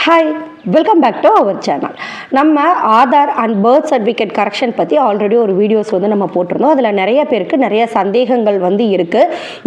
Hi, welcome back to our channel. நம்ம Aadhaar and birth certificate correction பற்றி already ஒரு videos நம்ம போட்டிருந்தோம். அதில் நிறைய பேருக்கு நிறைய சந்தேகங்கள் இருக்குது.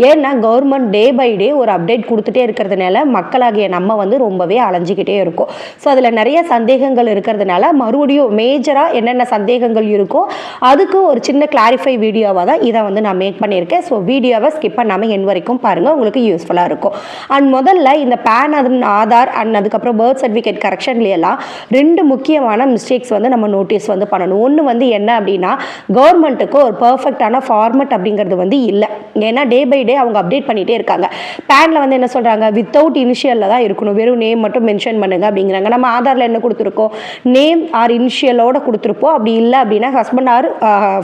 ஏன்னா கவர்மெண்ட் டே பை டே ஒரு அப்டேட் கொடுத்துட்டே இருக்கிறதுனால மக்களாகிய நம்ம ரொம்பவே அலைஞ்சிக்கிட்டே இருக்கும். ஸோ அதில் நிறைய சந்தேகங்கள் இருக்கிறதுனால மறுபடியும் மேஜராக என்னென்ன சந்தேகங்கள் இருக்கோ அதுக்கு ஒரு சின்ன கிளாரிஃபை வீடியோவாக தான் இதை நான் மேக் பண்ணியிருக்கேன். ஸோ வீடியோவை ஸ்கிப் பண்ணாமல் என் வரைக்கும் பாருங்கள், உங்களுக்கு யூஸ்ஃபுல்லாக இருக்கும். அண்ட் முதல்ல இந்த பேன் ஆதார் அண்ட் அதுக்கப்புறம் பர்த் சர்டிஃபிகேட் கரெக்ஷன்லாம் ரெண்டு முக்கியமான மிஸ்டேக்ஸ் நம்ம நோட்டீஸ் பண்ணணும். ஒன்று என்ன அப்படின்னா, கவர்மெண்ட்டுக்கு ஒரு பர்ஃபெக்டான ஃபார்மெட் அப்படிங்கிறது இல்லை. ஏன்னா டே பை டே அவங்க அப்டேட் பண்ணிகிட்டே இருக்காங்க. பேனில் என்ன சொல்கிறாங்க, வித்தவுட் இனிஷியலில் தான் இருக்கணும், வெறும் நேம் மட்டும் மென்ஷன் பண்ணுங்க அப்படிங்கிறாங்க. நம்ம ஆதாரில் என்ன கொடுத்துருக்கோம், நேம் ஆர் இனிஷியலோட கொடுத்துருப்போம். அப்படி இல்லை அப்படின்னா ஹஸ்பண்ட் ஆர்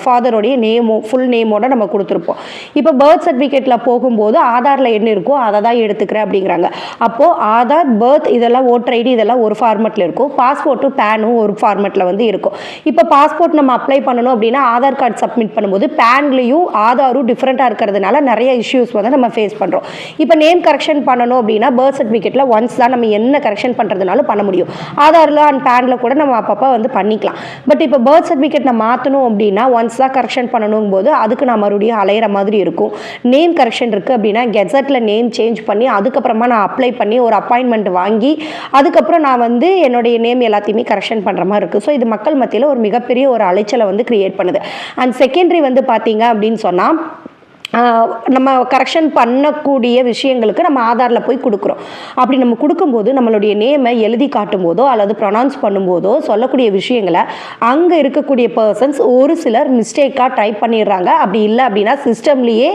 ஃபாதரோடைய நேமோ ஃபுல் நேமோட நம்ம கொடுத்துருப்போம். இப்போ பர்த் சர்டிஃபிகேட்டில் போகும்போது ஆதாரில் என்ன இருக்கோ அதை தான் எடுத்துக்கிறேன் அப்படிங்கிறாங்க. அப்போது ஆதார், பர்த் இதெல்லாம், ஓட்டர் ஐடி இதெல்லாம் ஒரு ஃபார்மெட்டில் இருக்கும், பாஸ்போர்ட்டும் பேனும் ஒரு ஃபார்மெட்டில் இருக்கும். இப்போ பாஸ்போர்ட் நம்ம அப்ளை பண்ணணும் அப்படின்னா ஆதார் கார்டு சப்மிட் பண்ணும்போது பேன்லேயும் ஆதாரும் டிஃப்ரெண்ட்டாக இருக்கிறதுனால நிறைய இஷ்யூஸ் நம்ம ஃபேஸ் பண்ணுறோம். இப்போ நேம் கரெக்ஷன் பண்ணணும் அப்படின்னா பர்த் சர்டிஃபிகேட்டில் ஒன்ஸ் தான் நம்ம என்ன கரெக்ஷன் பண்ணுறதுனாலும் பண்ண முடியும். ஆதாரில் அண்ட் பேனில் கூட நம்ம அப்பப்போ பண்ணிக்கலாம். பட் இப்போ பர்த் சர்டிஃபிகேட் நம்ம மாற்றணும் அப்படின்னா ஒன்ஸ் தான் கரெக்ஷன் பண்ணணும் போது அதுக்கு நான் மறுபடியும் அலையிற மாதிரி இருக்கும். நேம் கரெக்ஷன் இருக்குது அப்படின்னா கெசட்டில் நேம் சேஞ்ச் பண்ணி அதுக்கப்புறமா நான் அப்ளை பண்ணி ஒரு அப்பாயின்மெண்ட் வாங்கி அதுக்கப்புறம் நான் என்னுடைய நேம் எல்லாத்தையுமே கரெக்ஷன் பண்ணுற மாதிரி இருக்குது. ஸோ இது மக்கள் மத்தியில் ஒரு மிகப்பெரிய ஒரு அலைச்சலை கிரியேட் பண்ணுது. அண்ட் செகண்டரி பார்த்தீங்க அப்படின்னு சொன்னால், நம்ம கரெக்ஷன் பண்ணக்கூடிய விஷயங்களுக்கு நம்ம ஆதாரில் போய் கொடுக்குறோம். அப்படி நம்ம கொடுக்கும்போது நம்மளுடைய நேமை எழுதி காட்டும் போதோ அல்லது ப்ரொனவுன்ஸ் பண்ணும்போதோ சொல்லக்கூடிய விஷயங்களை அங்கே இருக்கக்கூடிய பர்சன்ஸ் ஒரு சிலர் மிஸ்டேக்காக டைப் பண்ணிடுறாங்க. அப்படி இல்லை அப்படின்னா சிஸ்டம்லேயே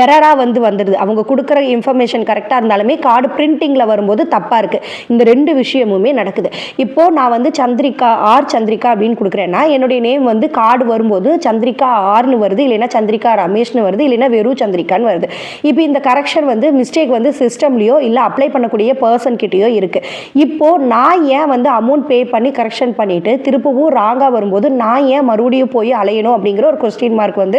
எரராக வந்துடுது. அவங்க கொடுக்குற இன்ஃபர்மேஷன் கரெக்டாக இருந்தாலுமே கார்டு பிரிண்டிங்கில் வரும்போது தப்பாக இருக்குது. இந்த ரெண்டு விஷயமுமே நடக்குது. இப்போது நான் சந்திரிகா சந்திரிகா அப்படின்னு கொடுக்குறேன்னா என்னுடைய நேம் கார்டு வரும்போது சந்திரிகா ஆர்னு வருது, இல்லைன்னா சந்திரிகா ரமேஷ்னு வருது, இல்லைன்னா வெறும் சந்திரிகான்னு வருது. இப்போ இந்த கரெக்ஷன் மிஸ்டேக் சிஸ்டம்லையோ இல்லை அப்ளை பண்ணக்கூடிய பர்சன் கிட்டேயோ இருக்குது. இப்போது நான் ஏன் அமௌண்ட் பே பண்ணி கரெக்ஷன் பண்ணிவிட்டு திருப்பவும் ராங்காக வரும்போது நான் ஏன் மறுபடியும் போய் அலையணும் அப்படிங்கிற ஒரு கொஸ்டின் மார்க்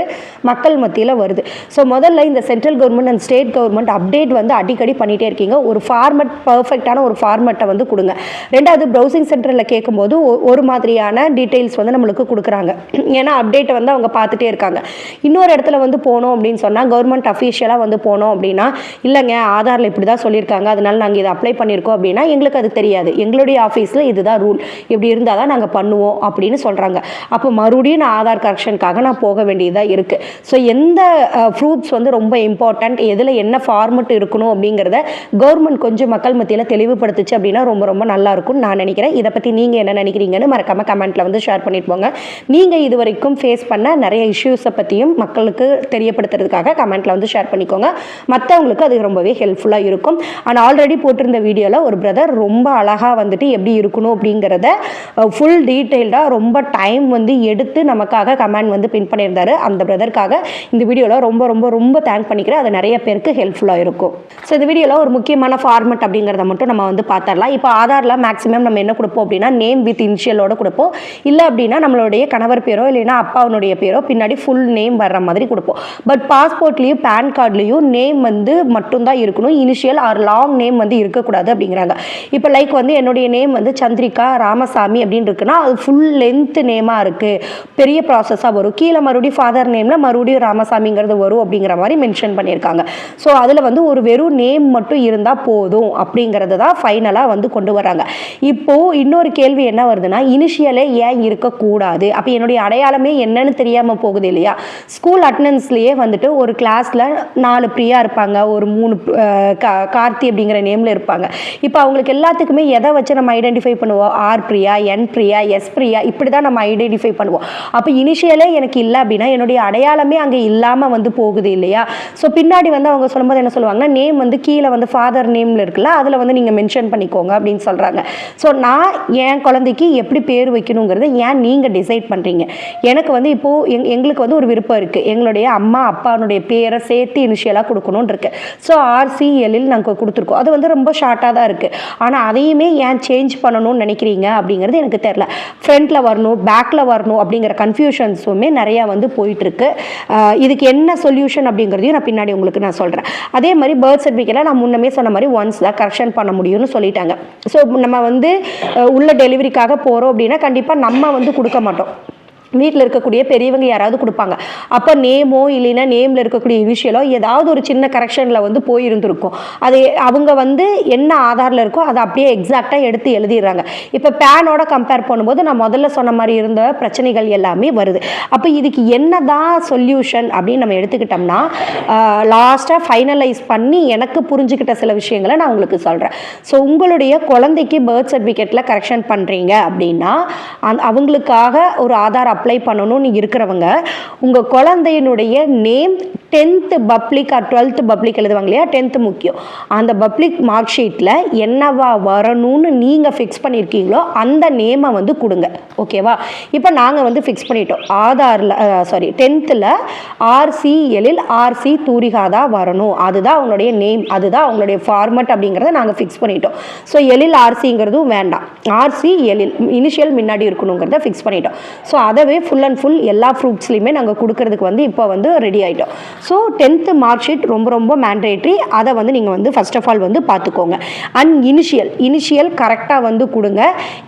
மக்கள் மத்தியில் வருது. ஸோ முதல்ல இந்த central government and state government update அடிக்கடி பண்ணிகிட்டே இருக்கீங்க. ஒரு ஃபார்மெட், பர்ஃபெக்டான ஒரு ஃபார்மெட்டை கொடுங்க. ரெண்டாவது, ப்ரௌசிங் சென்டரில் கேட்கும்போது ஒரு மாதிரியான டீட்டெயில்ஸ் நம்மளுக்கு கொடுக்குறாங்க. ஏன்னா அப்டேட்டை அவங்க பார்த்துட்டே இருக்காங்க. இன்னொரு இடத்துல போனோம் அப்படின்னு சொன்னால் கவர்மெண்ட் அஃபீஷியலாக போனோம் அப்படின்னா, இல்லைங்க ஆதாரில் இப்படி தான் சொல்லியிருக்காங்க, அதனால நாங்கள் இதை அப்ளை பண்ணியிருக்கோம் அப்படின்னா எங்களுக்கு அது தெரியாது, எங்களுடைய ஆஃபீஸில் இதுதான் ரூல், இப்படி இருந்தால் தான் நாங்கள் பண்ணுவோம் அப்படின்னு சொல்கிறாங்க. அப்போ மறுபடியும் நான் ஆதார் கரெக்ஷனுக்காக நான் போக வேண்டியதாக இருக்குது. ஸோ எந்த ப்ரூஃப்ஸ் ரொம்ப இம்பார்ட்டண்ட், எதில் என்ன ஃபார்மெட் இருக்கணும் அப்படிங்கிறத கவர்மெண்ட் கொஞ்சம் மக்கள் மத்தியில் தெளிவுபடுத்துச்சு அப்படின்னா ரொம்ப ரொம்ப நல்லாயிருக்கும்னு நான் நினைக்கிறேன். இதை பற்றி நீங்கள் என்ன நினைக்கிறீங்கன்னு மறக்காமல் கமெண்ட்டில் ஷேர் பண்ணிட்டு போங்க. நீங்கள் இது வரைக்கும் ஃபேஸ் பண்ண நிறைய இஷ்யூஸை பற்றியும் மக்களுக்கு தெரியப்படுத்துறதுக்காக கமெண்ட்ல ஷேர் பண்ணிக்கோங்க. மற்றவங்களுக்கு அது ரொம்பவே ஹெல்ப்ஃபுல்லாக இருக்கும். அண்ட் ஆல்ரெடி போட்டிருந்த வீடியோவில் ஒரு பிரதர் ரொம்ப அழகாக எப்படி இருக்கணும் அப்படிங்கிறத ஃபுல் டீட்டெயில்டாக ரொம்ப டைம் எடுத்து நமக்காக கமெண்ட் பின் பண்ணியிருந்தாரு. அந்த பிரதருக்காக இந்த வீடியோவில் ரொம்ப ரொம்ப ரொம்ப தேங்க் பண்ணிக்கிறேன். அது நிறைய பேருக்கு ஹெல்ப்ஃபுல்லாக இருக்கும். ஸோ இந்த வீடியோவில் ஒரு முக்கியமான ஃபார்மெட் அப்படிங்கிறத மட்டும் நம்ம பார்த்துடலாம். இப்போ ஆதாரில் மேக்ஸிமம் நம்ம என்ன கொடுப்போம் அப்படின்னா நேம் வித் இனிஷியலோட கொடுப்போம். இல்லை அப்படின்னா நம்மளுடைய கணவர் பேரோ இல்லைன்னா அப்பாவுடைய பேரோ பின்னாடி ஃபுல் நேம் வர்ற மாதிரி கொடுப்போம். பட் பாஸ்போர்ட்லேயும் பேன் கார்ட்லேயும் நேம் மட்டும்தான் இருக்கணும், இனிஷியல் ஆர் லாங் நேம் இருக்கக்கூடாது அப்படிங்கிறாங்க. இப்போ லைக் என்னுடைய நேம் சந்திரிகா ராமசாமி அப்படின்னு இருக்குன்னா அது ஃபுல் லென்த் நேமாக இருக்குது, பெரிய ப்ராசஸாக வரும். கீழே மறுபடியும் ஃபாதர் நேமில் மறுபடியும் ராமசாமிங்கிறது வரும் அப்படிங்கிற மாதிரி மென்ஷன் பண்ணியிருக்காங்க. ஸோ அதில் ஒரு வெறும் நேம் மட்டும் இருந்தால் போதும் அப்படிங்கிறது தான் ஃபைனலாக கொண்டு வராங்க. இப்போது இன்னொரு கேள்வி என்ன வருதுன்னா, இனிஷியலே ஏன் இருக்கக்கூடாது, அப்போ என்னுடைய அடையாளமே என்னன்னு தெரியாமல் போகுது இல்லையா? ஸ்கூல் அட்டண்டன்ஸ்லேயே ஒரு கிளாஸில் 4 பிரியா இருப்பாங்க, ஒரு 3 கார்த்தி அப்படிங்கிற நேமில் இருப்பாங்க. இப்போ அவங்களுக்கு எல்லாத்துக்குமே எதை வச்சு நம்ம ஐடென்டிஃபை பண்ணுவோம், ஆர் பிரியா, என் பிரியா, எஸ் பிரியா, இப்படி தான் நம்ம ஐடென்டிஃபை பண்ணுவோம். அப்போ இனிஷியலே எனக்கு இல்லை அப்படின்னா என்னுடைய அடையாளமே அங்கே இல்லாமல் போகுது இல்லையா? ஸோ பின்னாடி அவங்க சொல்லும்போது என்ன சொல்லுவாங்கன்னா, நேம் கீழே ஃபாதர் நேமில் இருக்குல்ல அதில் நீங்கள் மென்ஷன் பண்ணிக்கோங்க அப்படின்னு சொல்கிறாங்க. ஸோ நான் என் குழந்தைக்கு எப்படி பேர் வைக்கணுங்கிறது ஏன் நீங்கள் டிசைட் பண்ணுறீங்க? எனக்கு இப்போது எங்களுக்கு ஒரு விருப்பம் இருக்குது. எங்களுடைய அம்மா அப்பாவோட ஆதாருடைய பேரை சேர்த்து இனிஷியலாக கொடுக்கணும்னு இருக்கு. ஸோ RCLல் நாங்கள் கொடுத்துருக்கோம். அது வந்து ரொம்ப ஷார்ட்டாக தான் இருக்குது. ஆனால் அதையுமே ஏன் சேஞ்ச் பண்ணணும்னு நினைக்கிறீங்க அப்படிங்கிறது எனக்கு தெரியல. ஃப்ரண்ட்டில் வரணும், பேக்கில் வரணும் அப்படிங்கிற கன்ஃபியூஷன்ஸுமே நிறையா வந்து போயிட்டுருக்கு. இதுக்கு என்ன சொல்யூஷன் அப்படிங்கிறதையும் நான் பின்னாடி உங்களுக்கு நான் சொல்கிறேன். அதே மாதிரி பர்த் சர்டிஃபிகேட்டில் நான் முன்னமே சொன்ன மாதிரி ஒன்ஸ் தான் கரெக்ஷன் பண்ண முடியும்னு சொல்லிட்டாங்க. ஸோ நம்ம வந்து உள்ள டெலிவரிக்காக போகிறோம் அப்படின்னா கண்டிப்பாக நம்ம வந்து கொடுக்க மாட்டோம். வீட்டில் இருக்கக்கூடிய பெரியவங்க யாராவது கொடுப்பாங்க. அப்போ நேமோ இல்லைன்னா நேமில் இருக்கக்கூடிய இனிஷியலோ ஏதாவது ஒரு சின்ன கரெக்ஷனில் வந்து போயிருந்துருக்கும். அது அவங்க வந்து என்ன ஆதாரில் இருக்கோ அதை அப்படியே எக்ஸாக்டாக எடுத்து எழுதிடுறாங்க. இப்போ பேனோட கம்பேர் பண்ணும்போது நான் முதல்ல சொன்ன மாதிரி இருந்த பிரச்சனைகள் எல்லாமே வருது. அப்போ இதுக்கு என்ன தான் சொல்யூஷன் அப்படின்னு நம்ம எடுத்துக்கிட்டோம்னா லாஸ்ட்டாக ஃபைனலைஸ் பண்ணி எனக்கு புரிஞ்சுக்கிட்ட சில விஷயங்களை நான் உங்களுக்கு சொல்கிறேன். ஸோ உங்களுடைய குழந்தைக்கு பர்த் சர்டிஃபிகேட்டில் கரெக்ஷன் பண்ணுறீங்க அப்படின்னா அவங்களுக்காக ஒரு ஆதார் அப்ளை பண்ணணும்னு இருக்கிறவங்க உங்கள் குழந்தையினுடைய name 10th public R 12th public எழுதுவாங்க இல்லையா, 10th முக்கியம். அந்த பப்ளிக் மார்க் ஷீட்டில் என்னவா வரணும்னு நீங்கள் ஃபிக்ஸ் பண்ணியிருக்கீங்களோ அந்த நேமை வந்து கொடுங்க. ஓகேவா? இப்போ நாங்கள் வந்து ஃபிக்ஸ் பண்ணிட்டோம். ஆதாரில் 10th RCLல் RC தூரிகா தான் வரணும். அதுதான் அவங்களுடைய நேம், அதுதான் அவங்களுடைய ஃபார்மட் அப்படிங்கிறத நாங்கள் ஃபிக்ஸ் பண்ணிட்டோம். ஸோ எழில் RCங்கிறதும் வேண்டாம், RCLல் இனிஷியல் முன்னாடி இருக்கணுங்கிறத ஃபிக்ஸ் பண்ணிட்டோம். ஸோ அதவே ஃபுல் அண்ட் ஃபுல் எல்லா ஃப்ரூட்ஸ்லையுமே நாங்கள் கொடுக்கறதுக்கு வந்து இப்போ வந்து ரெடி ஆகிட்டோம். ஸோ 10th மார்க் ஷீட் ரொம்ப ரொம்ப மேண்டேட்ரி. அதை வந்து நீங்கள் வந்து ஃபர்ஸ்ட் ஆஃப் ஆல் வந்து பார்த்துக்கோங்க. அண்ட் இனிஷியல் கரெக்டாக வந்து கொடுங்க.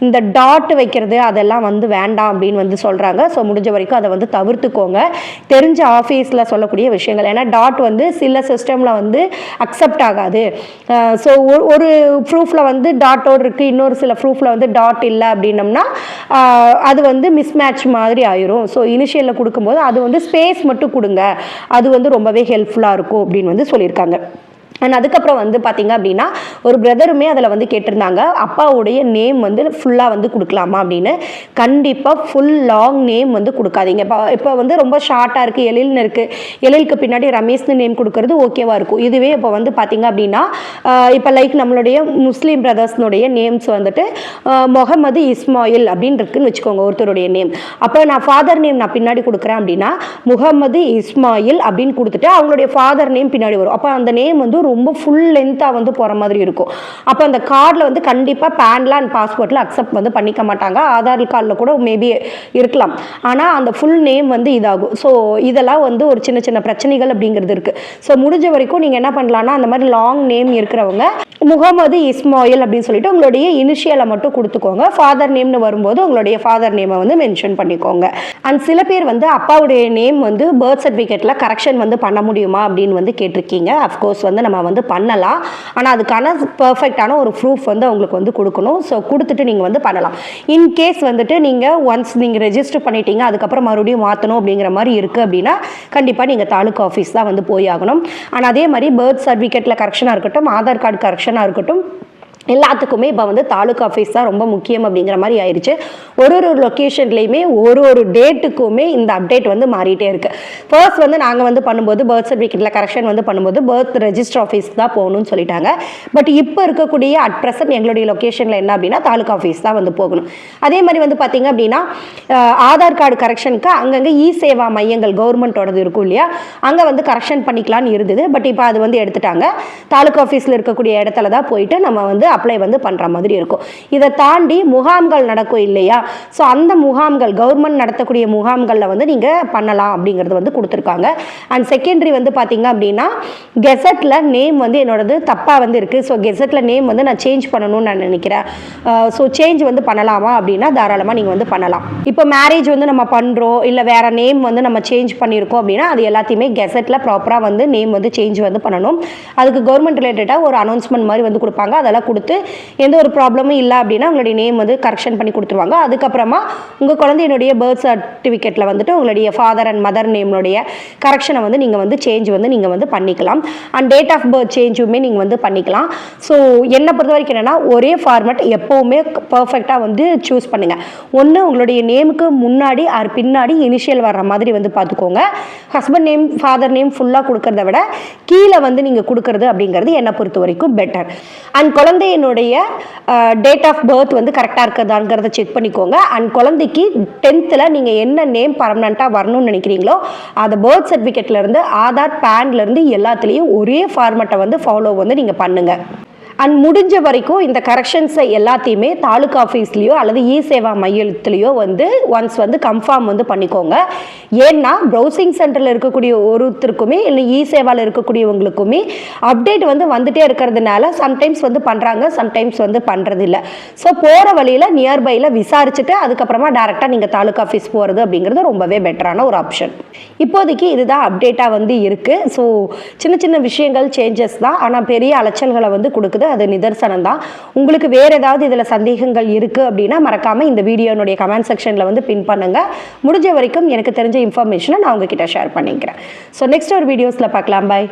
இந்த டாட் வைக்கிறது அதெல்லாம் வந்து வேண்டாம் அப்படின்னு வந்து சொல்கிறாங்க. ஸோ முடிஞ்ச வரைக்கும் அதை வந்து தவிர்த்துக்கோங்க. தெரிஞ்ச ஆஃபீஸில் சொல்லக்கூடிய விஷயங்கள். ஏன்னா டாட் வந்து சில சிஸ்டமில் வந்து அக்செப்ட் ஆகாது. ஸோ ஒரு ப்ரூஃபில் வந்து டாட்டோடு இருக்குது, இன்னொரு சில ப்ரூஃபில் வந்து டாட் இல்லை அப்படின்னம்னா அது வந்து மிஸ்மேட்ச் மாதிரி ஆயிரும். ஸோ இனிஷியலில் கொடுக்கும்போது அது வந்து ஸ்பேஸ் மட்டும் கொடுங்க, அது வந்து ரொம்பவே ஹெல்ப்ஃபுல்லாக இருக்கும் அப்படின்னு வந்து சொல்லியிருக்காங்க. அண்ட் அதுக்கப்புறம் வந்து பார்த்திங்க அப்படின்னா ஒரு பிரதருமே அதில் வந்து கேட்டிருந்தாங்க, அப்பாவுடைய நேம் வந்து ஃபுல்லாக வந்து கொடுக்கலாமா அப்படின்னு. கண்டிப்பாக ஃபுல் லாங் நேம் வந்து கொடுக்காதீங்க. இப்போ வந்து ரொம்ப ஷார்ட்டாக இருக்குது, எழில்னு இருக்குது, எழிலுக்கு பின்னாடி ரமேஷ்னு நேம் கொடுக்கறது ஓகேவாக இருக்கும். இதுவே இப்போ வந்து பார்த்திங்க அப்படின்னா இப்போ லைக் நம்மளுடைய முஸ்லீம் பிரதர்ஸ்னுடைய நேம்ஸ் வந்துட்டு முகமது இஸ்மாயில் அப்படின்னு இருக்குன்னு வச்சுக்கோங்க ஒருத்தருடைய நேம். அப்போ நான் ஃபாதர் நேம் நான் பின்னாடி கொடுக்குறேன் அப்படின்னா முகமது இஸ்மாயில் அப்படின்னு கொடுத்துட்டு அவங்களுடைய ஃபாதர் நேம் பின்னாடி வரும். அப்போ அந்த நேம் வந்து ரொம்ப ஃபுல் லென்த்தாக வந்து போகிற மாதிரி இருக்கும். அப்போ அந்த கார்டில் வந்து கண்டிப்பாக பேன்ல அண்ட் பாஸ்போர்ட்டில் அக்செப்ட் வந்து பண்ணிக்க மாட்டாங்க. ஆதார் கார்டில் கூட மேபி இருக்கலாம், ஆனால் அந்த ஃபுல் நேம் வந்து இதாகும். ஸோ இதெல்லாம் வந்து ஒரு சின்ன சின்ன பிரச்சனைகள் அப்படிங்கிறது இருக்குது. ஸோ முடிஞ்ச வரைக்கும் நீங்கள் என்ன பண்ணலான்னா அந்த மாதிரி லாங் நேம் இருக்கிறவங்க முகமது இஸ்மாயில் அப்படின்னு சொல்லிட்டு உங்களுடைய இனிஷியலை மட்டும் கொடுத்துக்கோங்க. ஃபாதர் நேம்னு வரும்போது உங்களுடைய ஃபாதர் நேமை வந்து மென்ஷன் பண்ணிக்கோங்க. அண்ட் சில பேர் வந்து அப்பாவுடைய நேம் வந்து பர்த் சர்டிஃபிகேட்டில் கரெக்ஷன் வந்து பண்ண முடியுமா அப்படின்னு வந்து கேட்டிருக்கீங்க. அஃப்கோர்ஸ் வந்து நம்ம வந்து பண்ணலாம், ஆனால் அதுக்கான பர்ஃபெக்டான ஒரு ப்ரூஃப் வந்து அவங்களுக்கு வந்து கொடுக்கணும். ஸோ கொடுத்துட்டு நீங்கள் வந்து பண்ணலாம். இன்கேஸ் வந்துட்டு நீங்கள் ஒன்ஸ் நீங்கள் ரெஜிஸ்டர் பண்ணிட்டீங்க அதுக்கப்புறம் மறுபடியும் மாற்றணும் அப்படிங்கிற மாதிரி இருக்குது அப்படின்னா கண்டிப்பாக நீங்கள் தாலுக்கா ஆஃபீஸ் தான் வந்து போய் ஆகணும். ஆனால் அதே மாதிரி பர்த் சர்டிஃபிகேட்டில் கரெக்ஷனாக இருக்கட்டும், ஆதார் கார்டு கரெக்ஷனாக இருக்கட்டும், எல்லாத்துக்குமே இப்போ வந்து தாலுக்கா ஆஃபீஸ் தான் ரொம்ப முக்கியம் அப்படிங்கிற மாதிரி ஆயிடுச்சு. ஒரு லொக்கேஷன்லேயுமே ஒரு டேட்டுக்குமே இந்த அப்டேட் வந்து மாறிட்டே இருக்குது. ஃபர்ஸ்ட் வந்து நாங்கள் வந்து பண்ணும்போது பர்த் சர்டிஃபிகேட்டில் கரெக்ஷன் வந்து பண்ணும்போது பர்த் ரெஜிஸ்டர் ஆஃபீஸ் தான் போகணும்னு சொல்லிட்டாங்க. பட் இப்போ இருக்கக்கூடிய அட் ப்ரெசன்ட் எங்களுடைய லொக்கேஷனில் என்ன அப்படின்னா தாலுக்கா ஆஃபீஸ் தான் வந்து போகணும். அதே மாதிரி வந்து பார்த்திங்க அப்படின்னா ஆதார் கார்டு கரெக்ஷனுக்கு அங்கங்கே சேவா மையங்கள் கவர்மெண்ட்டோடது இருக்கும் இல்லையா, அங்கே வந்து கரெக்ஷன் பண்ணிக்கலான்னு இருந்தது. பட் இப்போ அது வந்து எடுத்துட்டாங்க. தாலுக்கா ஆஃபீஸில் இருக்கக்கூடிய இடத்துல தான் போயிட்டு நம்ம வந்து அப்ளை வந்து பண்ணுற மாதிரி இருக்கும். இதை தாண்டி முகாம்கள் நடக்கும் இல்லையா, ஸோ அந்த முகாம்கள் கவர்மெண்ட் நடத்தக்கூடிய முகாம்களில் வந்து நீங்கள் பண்ணலாம் அப்படிங்கிறது வந்து கொடுத்துருக்காங்க. அண்ட் செகண்டரி வந்து பார்த்தீங்க அப்படின்னா கெசட்டில் நேம் வந்து என்னோடது தப்பாக வந்து இருக்குது. ஸோ கெசட்டில் நேம் வந்து நான் சேஞ்ச் பண்ணணும்னு நான் நினைக்கிறேன். ஸோ சேஞ்ச் வந்து பண்ணலாமா அப்படின்னா தாராளமாக நீங்கள் வந்து பண்ணலாம். இப்போ மேரேஜ் வந்து நம்ம பண்ணுறோம் இல்லை வேறு நேம் வந்து நம்ம சேஞ்ச் பண்ணியிருக்கோம் அப்படின்னா அது எல்லாத்தையுமே கெசட்டில் ப்ராப்பராக வந்து நேம் வந்து சேஞ்ச் வந்து பண்ணணும். அதுக்கு கவர்மெண்ட் ரிலேட்டடாக ஒரு அனௌன்ஸ்மெண்ட் மாதிரி வந்து கொடுப்பாங்க. அதெல்லாம் கொடுத்து எந்த ஒரு ப்ராப்ளமும் இல்லை அப்படின்னா உங்களுடைய நேம் வந்து கரெக்ஷன் பண்ணி கொடுத்துருவாங்க. அதுக்கப்புறமா உங்கள் குழந்தையினுடைய பர்த் சர்டிஃபிகேட்டில் வந்துட்டு உங்களுடைய ஃபாதர் அண்ட் மதர் நேம்னுடைய கரெக்ஷனை வந்து நீங்கள் வந்து சேஞ்ச் வந்து நீங்கள் வந்து பண்ணிக்கலாம். அண்ட் டேட் ஆஃப் பர்த் சேஞ்சுமே நீங்கள் வந்து பண்ணிக்கலாம். ஸோ என்னை பொறுத்த வரைக்கும் என்னென்னா ஒரே ஃபார்மேட் எப்போவுமே பர்ஃபெக்டாக வந்து சூஸ் பண்ணுங்கள். ஒன்று உங்களுடைய நேமுக்கு முன்னாடி ஆர் பின்னாடி இனிஷியல் வர்ற மாதிரி வந்து பார்த்துக்கோங்க. ஹஸ்பண்ட் நேம் ஃபாதர் நேம் ஃபுல்லாக கொடுக்கறத விட கீழே வந்து நீங்கள் கொடுக்கறது அப்படிங்கிறது என்னை பொறுத்த வரைக்கும் பெட்டர். அண்ட் குழந்தை குழந்தையினுடைய டேட் ஆஃப் பர்த் வந்து கரெக்டாக இருக்குதாங்கிறத செக் பண்ணிக்கோங்க. அண்ட் குழந்தைக்கு 10th நீங்கள் என்ன நேம் பர்மனெண்ட்டாக வரணும்னு நினைக்கிறீங்களோ அதை பர்த் சர்டிஃபிகேட்லேருந்து ஆதார் பேன்லேருந்து எல்லாத்துலேயும் ஒரே ஃபார்மேட்டை வந்து ஃபாலோ வந்து நீங்கள் பண்ணுங்கள். அண்ட் முடிஞ்ச வரைக்கும் இந்த கரெக்ஷன்ஸை எல்லாத்தையுமே தாலுக்கா ஆஃபீஸ்லேயோ அல்லது இ சேவா மையத்திலேயோ வந்து ஒன்ஸ் வந்து கன்ஃபார்ம் வந்து பண்ணிக்கோங்க. ஏன்னா ப்ரௌசிங் சென்டரில் இருக்கக்கூடிய ஒருத்தருக்குமே இல்லை இ சேவாவில் இருக்கக்கூடியவங்களுக்குமே அப்டேட் வந்து வந்துட்டே இருக்கிறதுனால சம்டைம்ஸ் வந்து பண்ணுறாங்க, சம்டைம்ஸ் வந்து பண்ணுறதில்ல. ஸோ போகிற வழியில் நியர்பையில் விசாரிச்சுட்டு அதுக்கப்புறமா டேரெக்டாக நீங்கள் தாலுக்கா ஆஃபீஸ் போகிறது அப்படிங்கிறது ரொம்பவே பெட்டரான ஒரு ஆப்ஷன். இப்போதைக்கு இதுதான் அப்டேட்டாக வந்து இருக்குது. ஸோ சின்ன சின்ன விஷயங்கள் சேஞ்சஸ் தான், ஆனால் பெரிய அலைச்சல்களை வந்து கொடுக்குது, அது நிதர்சனம் தான். உங்களுக்கு வேறு ஏதாவது இதில் சந்தேகங்கள் இருக்குது அப்படின்னா மறக்காமல் இந்த வீடியோனுடைய கமெண்ட் செக்ஷனில் வந்து பின் பண்ணுங்கள். முடிஞ்ச வரைக்கும் எனக்கு தெரிஞ்ச இன்ஃபர்மேஷனை நான் உங்ககிட்ட ஷேர் பண்ணிக்கிறேன். ஸோ நெக்ஸ்ட் ஒரு வீடியோஸில் பார்க்கலாம். பாய்.